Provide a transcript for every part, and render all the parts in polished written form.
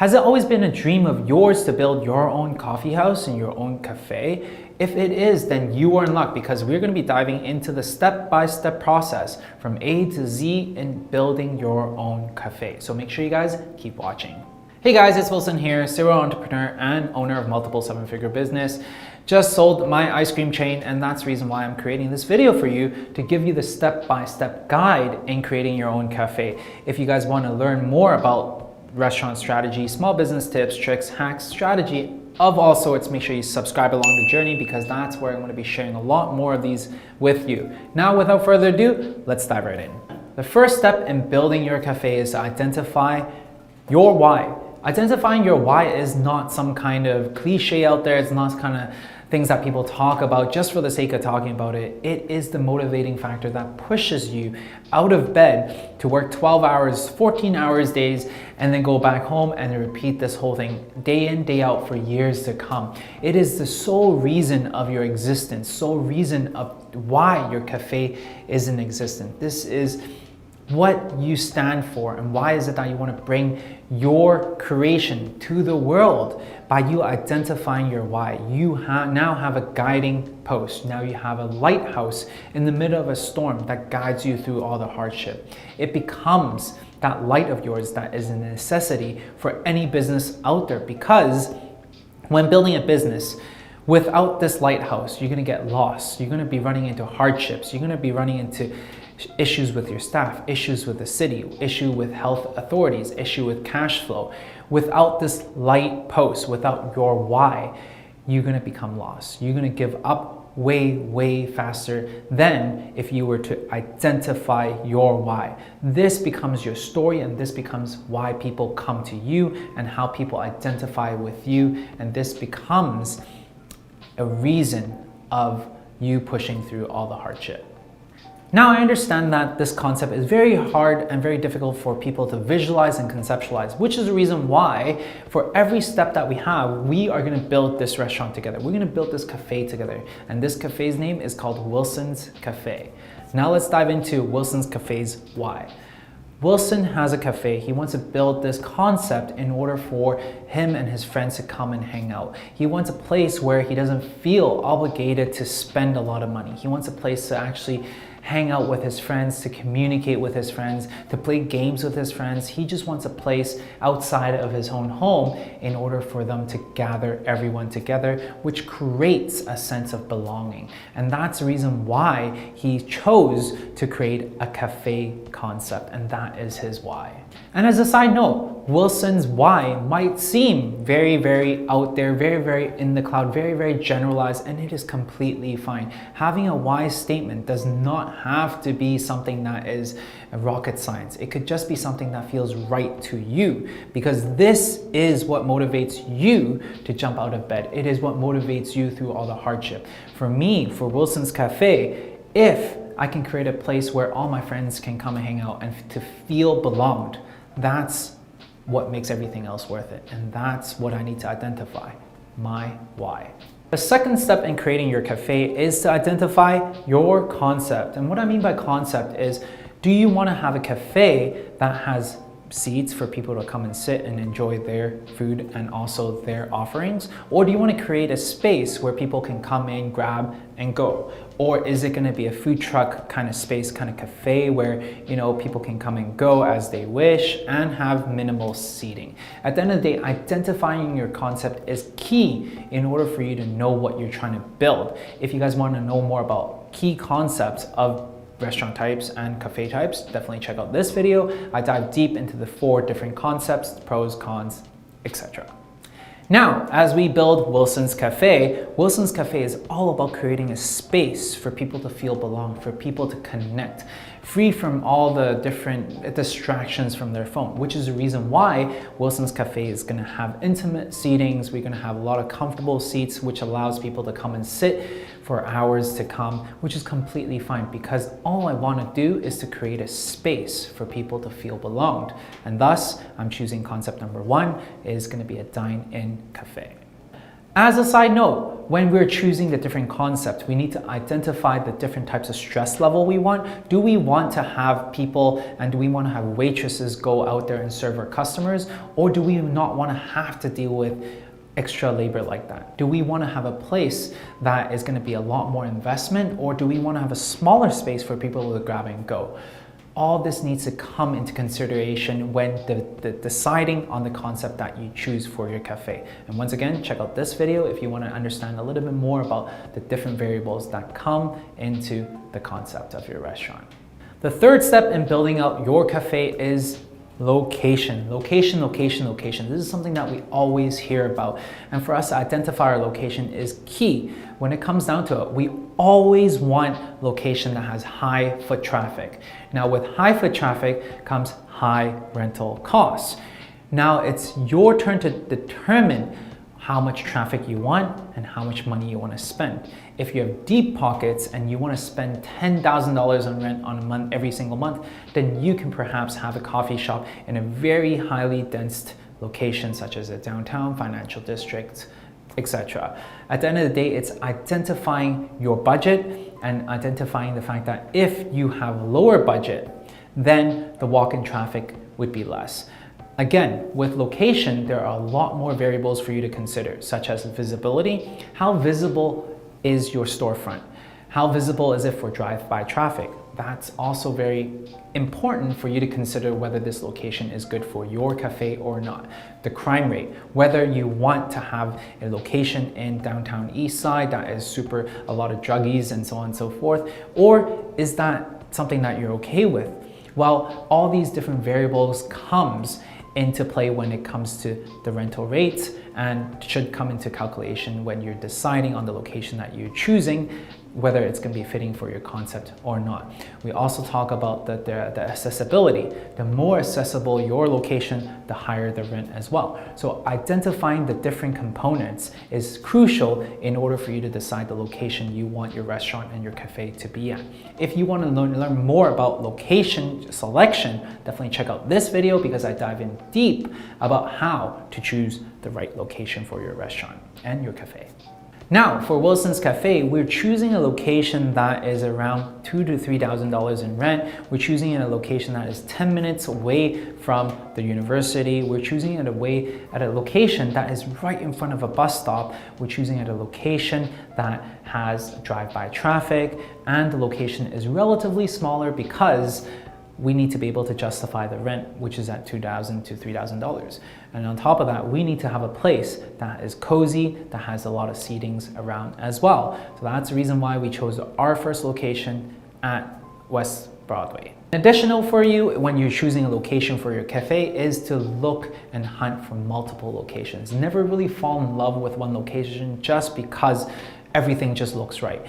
Has it always been a dream of yours to build your own coffee house and your own cafe? If it is, then you are in luck because we're going to be diving into the step-by-step process from A to Z in building your own cafe. So make sure you guys keep watching. Hey guys, it's Wilson here, serial entrepreneur and owner of multiple seven-figure business. Just sold my ice cream chain, and that's the reason why I'm creating this video for you, to give you the step-by-step guide in creating your own cafe. If you guys want to learn more about restaurant strategy, small business tips, tricks, hacks, strategy of all sorts, make sure you subscribe along the journey because that's where I'm going to be sharing a lot more of these with you. Now, without further ado, let's dive right in. The first step in building your cafe is to identify your why. Identifying your why is not some kind of cliche out there. It's not kind of things that people talk about just for the sake of talking about it. It is the motivating factor that pushes you out of bed to work 12 hours, 14 hours days, and then go back home and repeat this whole thing day in, day out for years to come. It is the sole reason of your existence, sole reason of why your cafe is in existence. This is what you stand for, and why is it that you want to bring your creation to the world? By you identifying your why, you now have a guiding post. Now you have a lighthouse in the middle of a storm that guides you through all the hardship. It becomes that light of yours that is a necessity for any business out there, because when building a business, without this lighthouse, you're going to get lost. You're going to be running into hardships. You're going to be running into issues with your staff, issues with the city, issue with health authorities, issue with cash flow. Without this light post, without your why, you're going to become lost. You're going to give up way faster than if you were to identify your why. This becomes your story, and this becomes why people come to you and how people identify with you, and this becomes a reason of you pushing through all the hardship. Now, I understand that this concept is very hard and very difficult for people to visualize and conceptualize, which is the reason why for every step that we have, we are going to build this restaurant together. We're going to build this cafe together, and this cafe's name is called Wilson's Cafe. Now let's dive into Wilson's Cafe's why. Wilson has a cafe. He wants to build this concept in order for him and his friends to come and hang out. He wants a place where he doesn't feel obligated to spend a lot of money. He wants a place to actually hang out with his friends, to communicate with his friends, to play games with his friends. He just wants a place outside of his own home in order for them to gather everyone together, which creates a sense of belonging. And that's the reason why he chose to create a cafe concept, and that is his why. And as a side note, Wilson's why might seem very out there, very in the cloud, very generalized, and it is completely fine. Having a why statement does not have to be something that is rocket science. It could just be something that feels right to you, because this is what motivates you to jump out of bed. It is what motivates you through all the hardship. For me, for Wilson's Cafe, if I can create a place where all my friends can come and hang out and to feel belonged, that's what makes everything else worth it. And that's what I need to identify, my why. The second step in creating your cafe is to identify your concept. And what I mean by concept is, do you want to have a cafe that has seats for people to come and sit and enjoy their food and also their offerings? Or do you want to create a space where people can come in, grab, and go? Or is it going to be a food truck kind of space, kind of cafe where, you know, people can come and go as they wish and have minimal seating? At the end of the day, identifying your concept is key in order for you to know what you're trying to build. If you guys want to know more about key concepts of restaurant types and cafe types, definitely check out this video. I dive deep into the 4 different concepts, pros, cons, etc. Now, as we build Wilson's Cafe is all about creating a space for people to feel belong, for people to connect, free from all the different distractions from their phone, which is the reason why Wilson's Cafe is going to have intimate seatings. We're going to have a lot of comfortable seats, which allows people to come and sit for hours to come, which is completely fine, because all I want to do is to create a space for people to feel belonged. And thus, I'm choosing concept number 1 is going to be a dine-in cafe. As a side note, when we're choosing the different concepts, we need to identify the different types of stress level we want. Do we want to have people and do we want to have waitresses go out there and serve our customers? Or do we not want to have to deal with extra labor like that? Do we want to have a place that is going to be a lot more investment, or do we want to have a smaller space for people to grab and go? All this needs to come into consideration when deciding on the concept that you choose for your cafe. And once again, check out this video if you want to understand a little bit more about the different variables that come into the concept of your restaurant. The third step in building out your cafe is location. Location. This is something that we always hear about. And for us to identify our location is key. When it comes down to it, we always want location that has high foot traffic. Now with high foot traffic comes high rental costs. Now it's your turn to determine how much traffic you want and how much money you want to spend. If you have deep pockets and you want to spend $10,000 on rent on a month, every single month, then you can perhaps have a coffee shop in a very highly dense location such as a downtown financial district, etc. At the end of the day, it's identifying your budget and identifying the fact that if you have lower budget, then the walk-in traffic would be less. Again, with location, there are a lot more variables for you to consider, such as visibility. How visible is your storefront? How visible is it for drive-by traffic? That's also very important for you to consider whether this location is good for your cafe or not. The crime rate, whether you want to have a location in downtown East Side that is a lot of druggies and so on and so forth, or is that something that you're okay with? Well, all these different variables comes into play when it comes to the rental rates and should come into calculation when you're deciding on the location that you're choosing, whether it's going to be fitting for your concept or not. We also talk about the accessibility. The more accessible your location, the higher the rent as well. So identifying the different components is crucial in order for you to decide the location you want your restaurant and your cafe to be at. If you want to learn more about location selection, definitely check out this video because I dive in deep about how to choose the right location for your restaurant and your cafe. Now, for Wilson's Cafe, we're choosing a location that is around $2,000 to $3,000 in rent. We're choosing a location that is 10 minutes away from the university. We're choosing it at a location that is right in front of a bus stop. We're choosing at a location that has drive-by traffic, and the location is relatively smaller because we need to be able to justify the rent, which is at $2,000 to $3,000. And on top of that, we need to have a place that is cozy, that has a lot of seatings around as well. So that's the reason why we chose our first location at West Broadway. Additional for you when you're choosing a location for your cafe is to look and hunt for multiple locations. Never really fall in love with one location just because everything just looks right.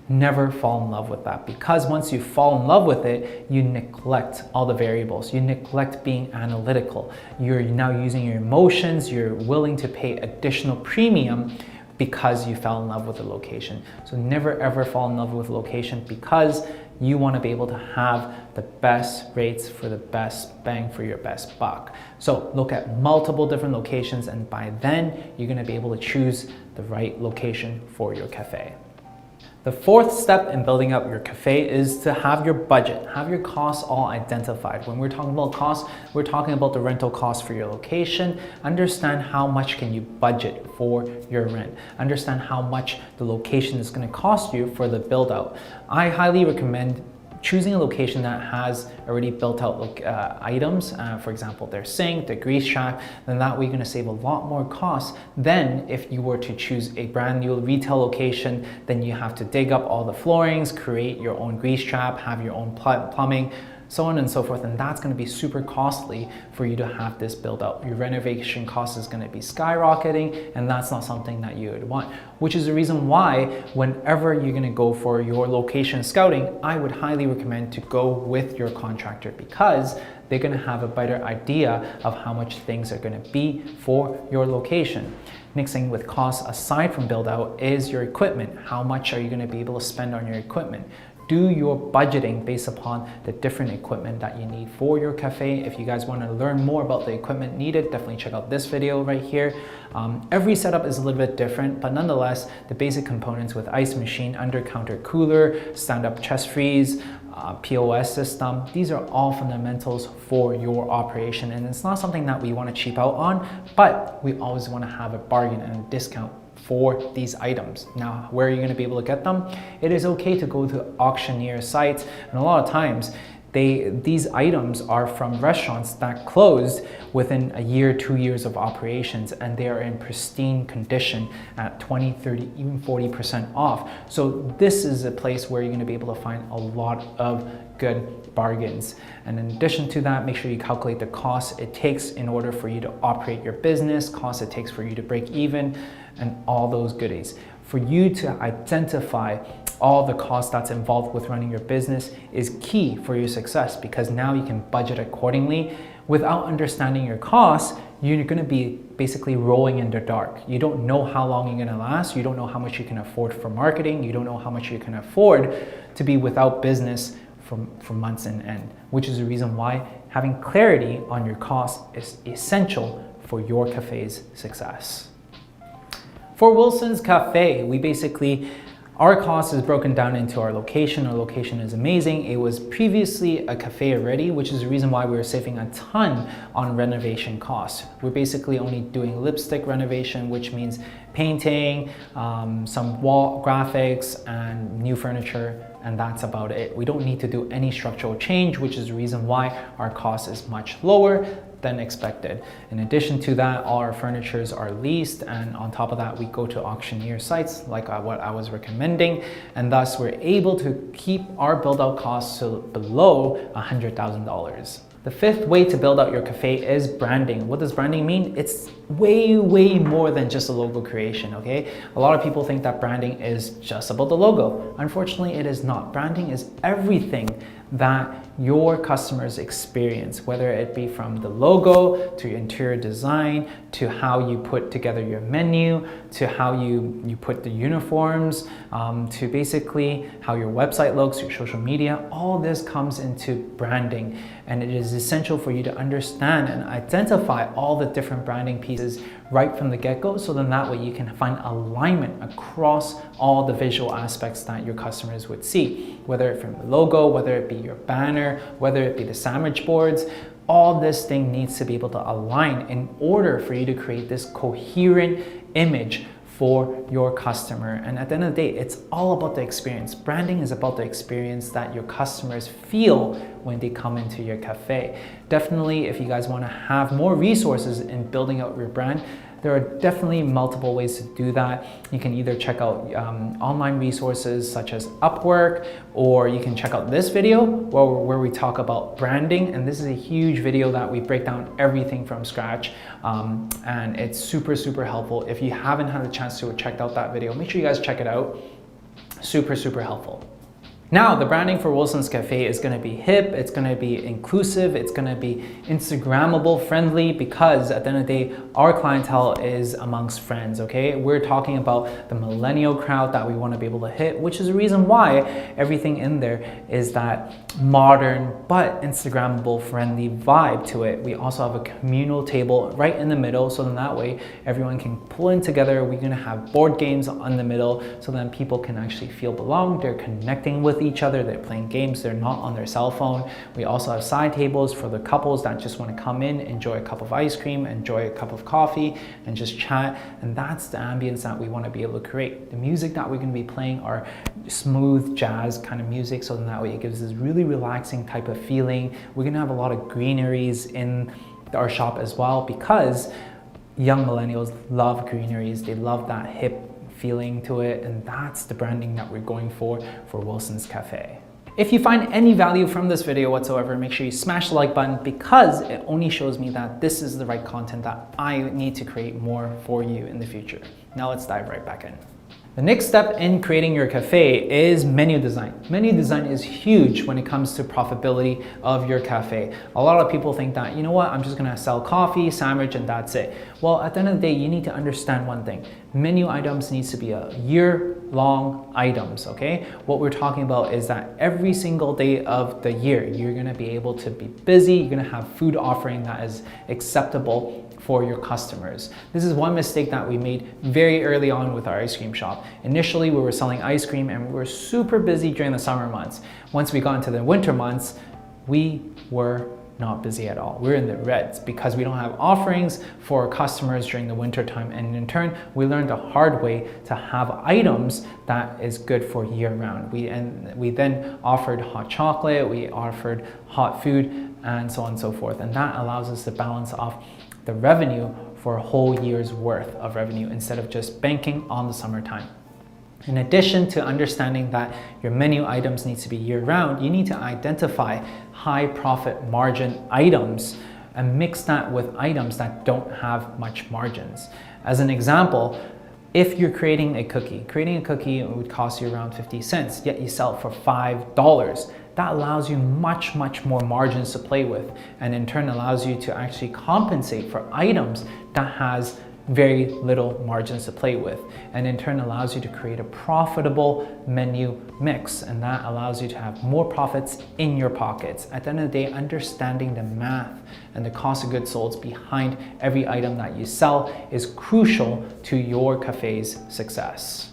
Never fall in love with that, because once you fall in love with it, you neglect all the variables. You neglect being analytical. You're now using your emotions. You're willing to pay additional premium because you fell in love with the location. So never ever fall in love with a location, because you want to be able to have the best rates for the best bang for your best buck. So look at multiple different locations, and by then you're going to be able to choose the right location for your cafe. The fourth step in building up your cafe is to have your budget, have your costs all identified. When we're talking about costs, we're talking about the rental cost for your location. Understand how much can you budget for your rent. Understand how much the location is going to cost you for the build out. I highly recommend choosing a location that has already built out items, for example, their sink, their grease trap, then that way you're gonna save a lot more costs than if you were to choose a brand new retail location. Then you have to dig up all the floorings, create your own grease trap, have your own plumbing, so on and so forth, and that's going to be super costly for you to have this built out. Your renovation cost is going to be skyrocketing, and that's not something that you would want, which is the reason why whenever you're going to go for your location scouting, I would highly recommend to go with your contractor, because they're going to have a better idea of how much things are going to be for your location. Next thing with costs aside from build out is your equipment. How much are you going to be able to spend on your equipment? do your budgeting based upon the different equipment that you need for your cafe. If you guys want to learn more about the equipment needed, definitely check out this video right here. Every setup is a little bit different, but nonetheless, the basic components with ice machine, under counter cooler, stand-up chest freeze, POS system, these are all fundamentals for your operation, and it's not something that we want to cheap out on, but we always want to have a bargain and a discount for these items. Now, where are you going to be able to get them? It is okay to go to auctioneer sites, and a lot of times these items are from restaurants that closed within a year, 2 years of operations, and they are in pristine condition at 20, 30, even 40% off. So this is a place where you're going to be able to find a lot of good bargains. And in addition to that, make sure you calculate the costs it takes in order for you to operate your business, costs it takes for you to break even, and all those goodies. For you to identify all the costs that's involved with running your business is key for your success, because now you can budget accordingly. Without understanding your costs, you're going to be basically rolling in the dark. You don't know how long you're going to last. You don't know how much you can afford for marketing. You don't know how much you can afford to be without business for months in end, which is the reason why having clarity on your costs is essential for your cafe's success. For Wilson's Cafe, our cost is broken down into our location. Our location is amazing. It was previously a cafe already, which is the reason why we were saving a ton on renovation costs. We're basically only doing lipstick renovation, which means painting, some wall graphics, and new furniture, and that's about it. We don't need to do any structural change, which is the reason why our cost is much lower than expected. In addition to that, all our furnitures are leased, and on top of that, we go to auctioneer sites like what I was recommending, and thus we're able to keep our build-out costs to below $100,000. The fifth way to build out your cafe is branding. What does branding mean? It's way more than just a logo creation, okay? A lot of people think that branding is just about the logo. Unfortunately, it is not. Branding is everything that your customers experience, whether it be from the logo to your interior design, to how you put together your menu, to how you put the uniforms, to basically how your website looks, your social media. All this comes into branding, and it is essential for you to understand and identify all the different branding pieces right from the get-go, so then that way you can find alignment across all the visual aspects that your customers would see, whether it from the logo, whether it be your banner, whether it be the sandwich boards. All this thing needs to be able to align in order for you to create this coherent image for your customer. And at the end of the day, it's all about the experience. Branding is about the experience that your customers feel when they come into your cafe. Definitely, if you guys want to have more resources in building out your brand, there are definitely multiple ways to do that. You can either check out online resources such as Upwork, or you can check out this video where we talk about branding. And this is a huge video that we break down everything from scratch. And it's super helpful. If you haven't had a chance to check out that video, make sure you guys check it out. Super helpful. Now, the branding for Wilson's Cafe is going to be hip, it's going to be inclusive, it's going to be Instagrammable friendly, because at the end of the day, our clientele is amongst friends, okay? We're talking about the millennial crowd that we want to be able to hit, which is the reason why everything in there is that modern but Instagrammable friendly vibe to it. We also have a communal table right in the middle, so then that way everyone can pull in together. We're going to have board games on the middle, so then people can actually feel belong. They're connecting with each other, they're playing games, they're not on their cell phone. We also have side tables for the couples that just want to come in, enjoy a cup of ice cream, enjoy a cup of coffee, and just chat. And that's the ambience that we want to be able to create. The music that we're going to be playing are smooth jazz kind of music, so then that way it gives this really relaxing type of feeling. We're going to have a lot of greeneries in our shop as well, because young millennials love greeneries. They love that hip feeling to it, and that's the branding that we're going for Wilson's Cafe. If you find any value from this video whatsoever, make sure you smash the like button, because it only shows me that this is the right content that I need to create more for you in the future. Now let's dive right back in. The next step in creating your cafe is menu design. Menu design is huge when it comes to profitability of your cafe. A lot of people think that, you know what, I'm just gonna sell coffee, sandwich, and that's it. Well, at the end of the day, you need to understand one thing. Menu items needs to be a year-long items, okay? What we're talking about is that every single day of the year, you're gonna be able to be busy, you're gonna have food offering that is acceptable for your customers. This is one mistake that we made very early on with our ice cream shop. Initially, we were selling ice cream and we were super busy during the summer months. Once we got into the winter months, we were not busy at all. We're in the reds because we don't have offerings for customers during the winter time. And in turn, we learned the hard way to have items that is good for year round. We then offered hot chocolate, we offered hot food, and so on and so forth. And that allows us to balance off the revenue for a whole year's worth of revenue instead of just banking on the summertime. In addition to understanding that your menu items need to be year-round, you need to identify high profit margin items and mix that with items that don't have much margins. As an example, if you're creating a cookie would cost you around 50 cents, yet you sell it for $5. That allows you much more margins to play with, and in turn allows you to actually compensate for items that has very little margins to play with, and in turn allows you to create a profitable menu mix, and that allows you to have more profits in your pockets. At the end of the day, understanding the math and the cost of goods sold behind every item that you sell is crucial to your cafe's success.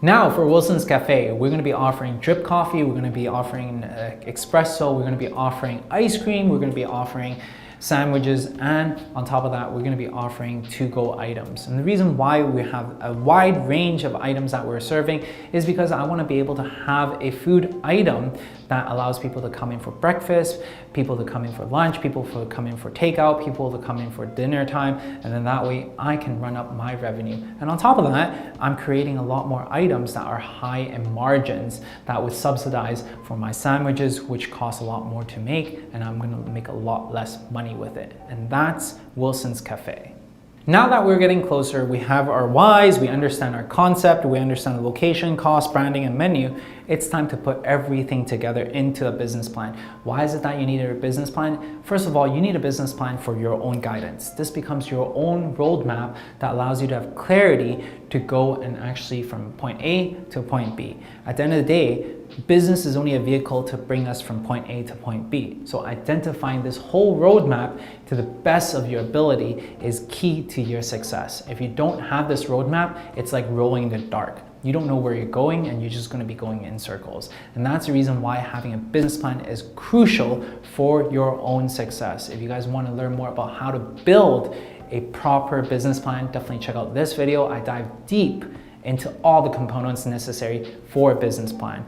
Now for Wilson's Cafe, we're gonna be offering drip coffee, we're gonna be offering espresso, we're gonna be offering ice cream, we're gonna be offering sandwiches, and on top of that, we're gonna be offering to-go items. And the reason why we have a wide range of items that we're serving is because I wanna be able to have a food item that allows people to come in for breakfast, people to come in for lunch, people to come in for takeout, people to come in for dinner time, and then that way I can run up my revenue. And on top of that, I'm creating a lot more items that are high in margins that would subsidize for my sandwiches, which cost a lot more to make, and I'm gonna make a lot less money with it. And that's Wilson's Cafe. Now that we're getting closer, we have our whys, we understand our concept, we understand the location, cost, branding, and menu. It's time to put everything together into a business plan. Why is it that you need a business plan? First of all, you need a business plan for your own guidance. This becomes your own roadmap that allows you to have clarity to go and actually from point A to point B. At the end of the day, business is only a vehicle to bring us from point A to point B. So identifying this whole roadmap to the best of your ability is key to your success. If you don't have this roadmap, it's like rowing in the dark. You don't know where you're going and you're just gonna be going in circles. And that's the reason why having a business plan is crucial for your own success. If you guys wanna learn more about how to build a proper business plan, definitely check out this video. I dive deep into all the components necessary for a business plan.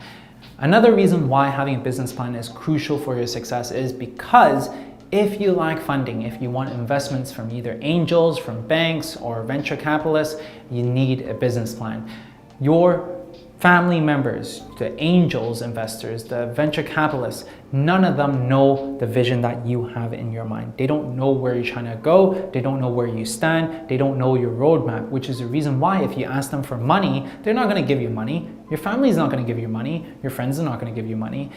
Another reason why having a business plan is crucial for your success is because if you lack funding, if you want investments from either angels, from banks, or venture capitalists, you need a business plan. Your family members, the angels investors, the venture capitalists, none of them know the vision that you have in your mind. They don't know where you're trying to go. They don't know where you stand. They don't know your roadmap, which is the reason why if you ask them for money, they're not gonna give you money. Your family's not gonna give you money. Your friends are not gonna give you money.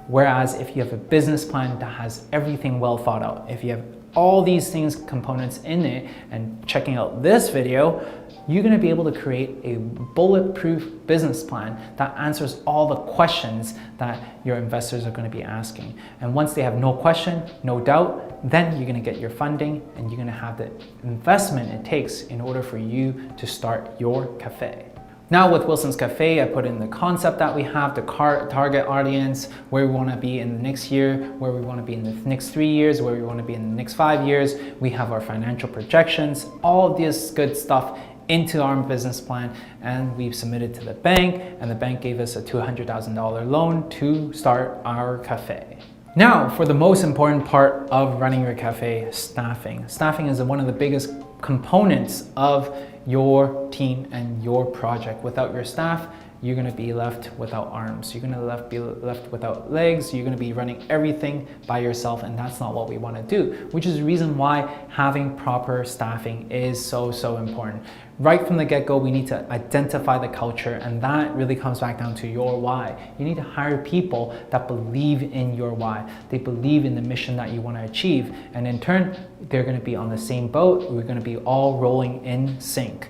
Whereas if you have a business plan that has everything well thought out, if you have all these things, components in it, and checking out this video, you're gonna be able to create a bulletproof business plan that answers all the questions that your investors are gonna be asking. And once they have no question, no doubt, then you're gonna get your funding and you're gonna have the investment it takes in order for you to start your cafe. Now with Wilson's Cafe, I put in the concept that we have, the target audience, where we want to be in the next year, where we want to be in the next 3 years, where we want to be in the next 5 years. We have our financial projections, all of this good stuff into our business plan, and we've submitted to the bank, and the bank gave us a $200,000 loan to start our cafe. Now, for the most important part of running your cafe, staffing. Staffing is one of the biggest components of your team and your project. Without your staff, you're gonna be left without arms. You're gonna be left without legs. You're gonna be running everything by yourself, and that's not what we wanna do, which is the reason why having proper staffing is so important. Right from the get-go, we need to identify the culture, and that really comes back down to your why. You need to hire people that believe in your why. They believe in the mission that you want to achieve, and in turn, they're going to be on the same boat. We're going to be all rolling in sync.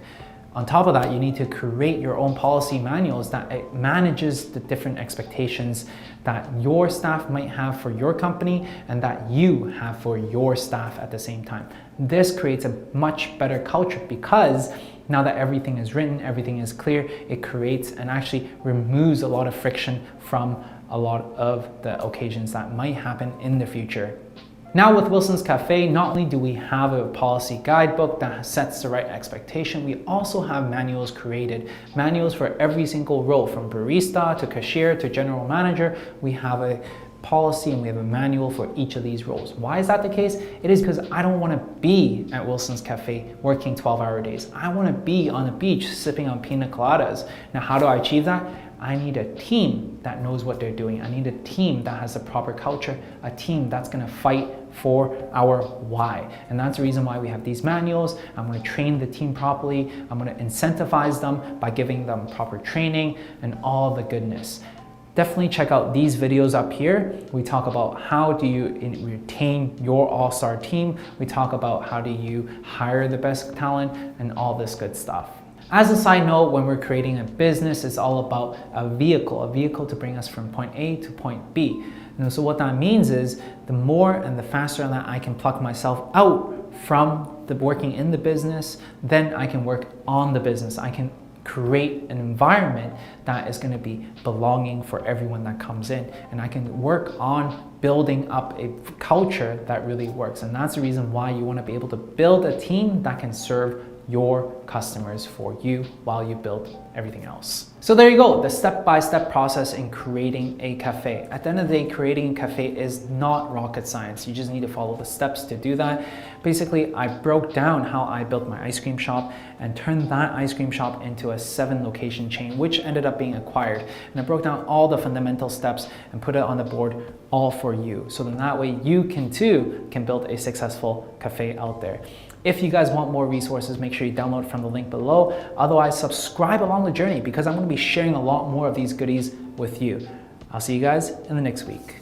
On top of that, you need to create your own policy manuals that it manages the different expectations that your staff might have for your company and that you have for your staff at the same time. This creates a much better culture because now that everything is written, everything is clear, it creates and actually removes a lot of friction from a lot of the occasions that might happen in the future. Now with Wilson's Cafe, not only do we have a policy guidebook that sets the right expectation, we also have manuals created. Manuals for every single role, from barista to cashier to general manager. We have a policy and we have a manual for each of these roles. Why is that the case? It is because I don't want to be at Wilson's Cafe working 12-hour days. I want to be on the beach sipping on pina coladas. Now, how do I achieve that? I need a team that knows what they're doing. I need a team that has the proper culture, a team that's going to fight for our why. And that's the reason why we have these manuals. I'm going to train the team properly. I'm going to incentivize them by giving them proper training and all the goodness. Definitely check out these videos up here. We talk about how do you retain your all-star team. We talk about how do you hire the best talent and all this good stuff. As a side note, when we're creating a business, it's all about a vehicle to bring us from point A to point B. And so what that means is the more and the faster that I can pluck myself out from the working in the business, then I can work on the business. I can create an environment that is going to be belonging for everyone that comes in, and I can work on building up a culture that really works. And that's the reason why you want to be able to build a team that can serve your customers for you while you build everything else. So there you go, the step-by-step process in creating a cafe. At the end of the day, creating a cafe is not rocket science. You just need to follow the steps to do that. Basically, I broke down how I built my ice cream shop and turned that ice cream shop into a 7-location chain, which ended up being acquired. And I broke down all the fundamental steps and put it on the board all for you. So then that way you can build a successful cafe out there. If you guys want more resources, make sure you download from the link below. Otherwise, subscribe along the journey because I'm going to be sharing a lot more of these goodies with you. I'll see you guys in the next week.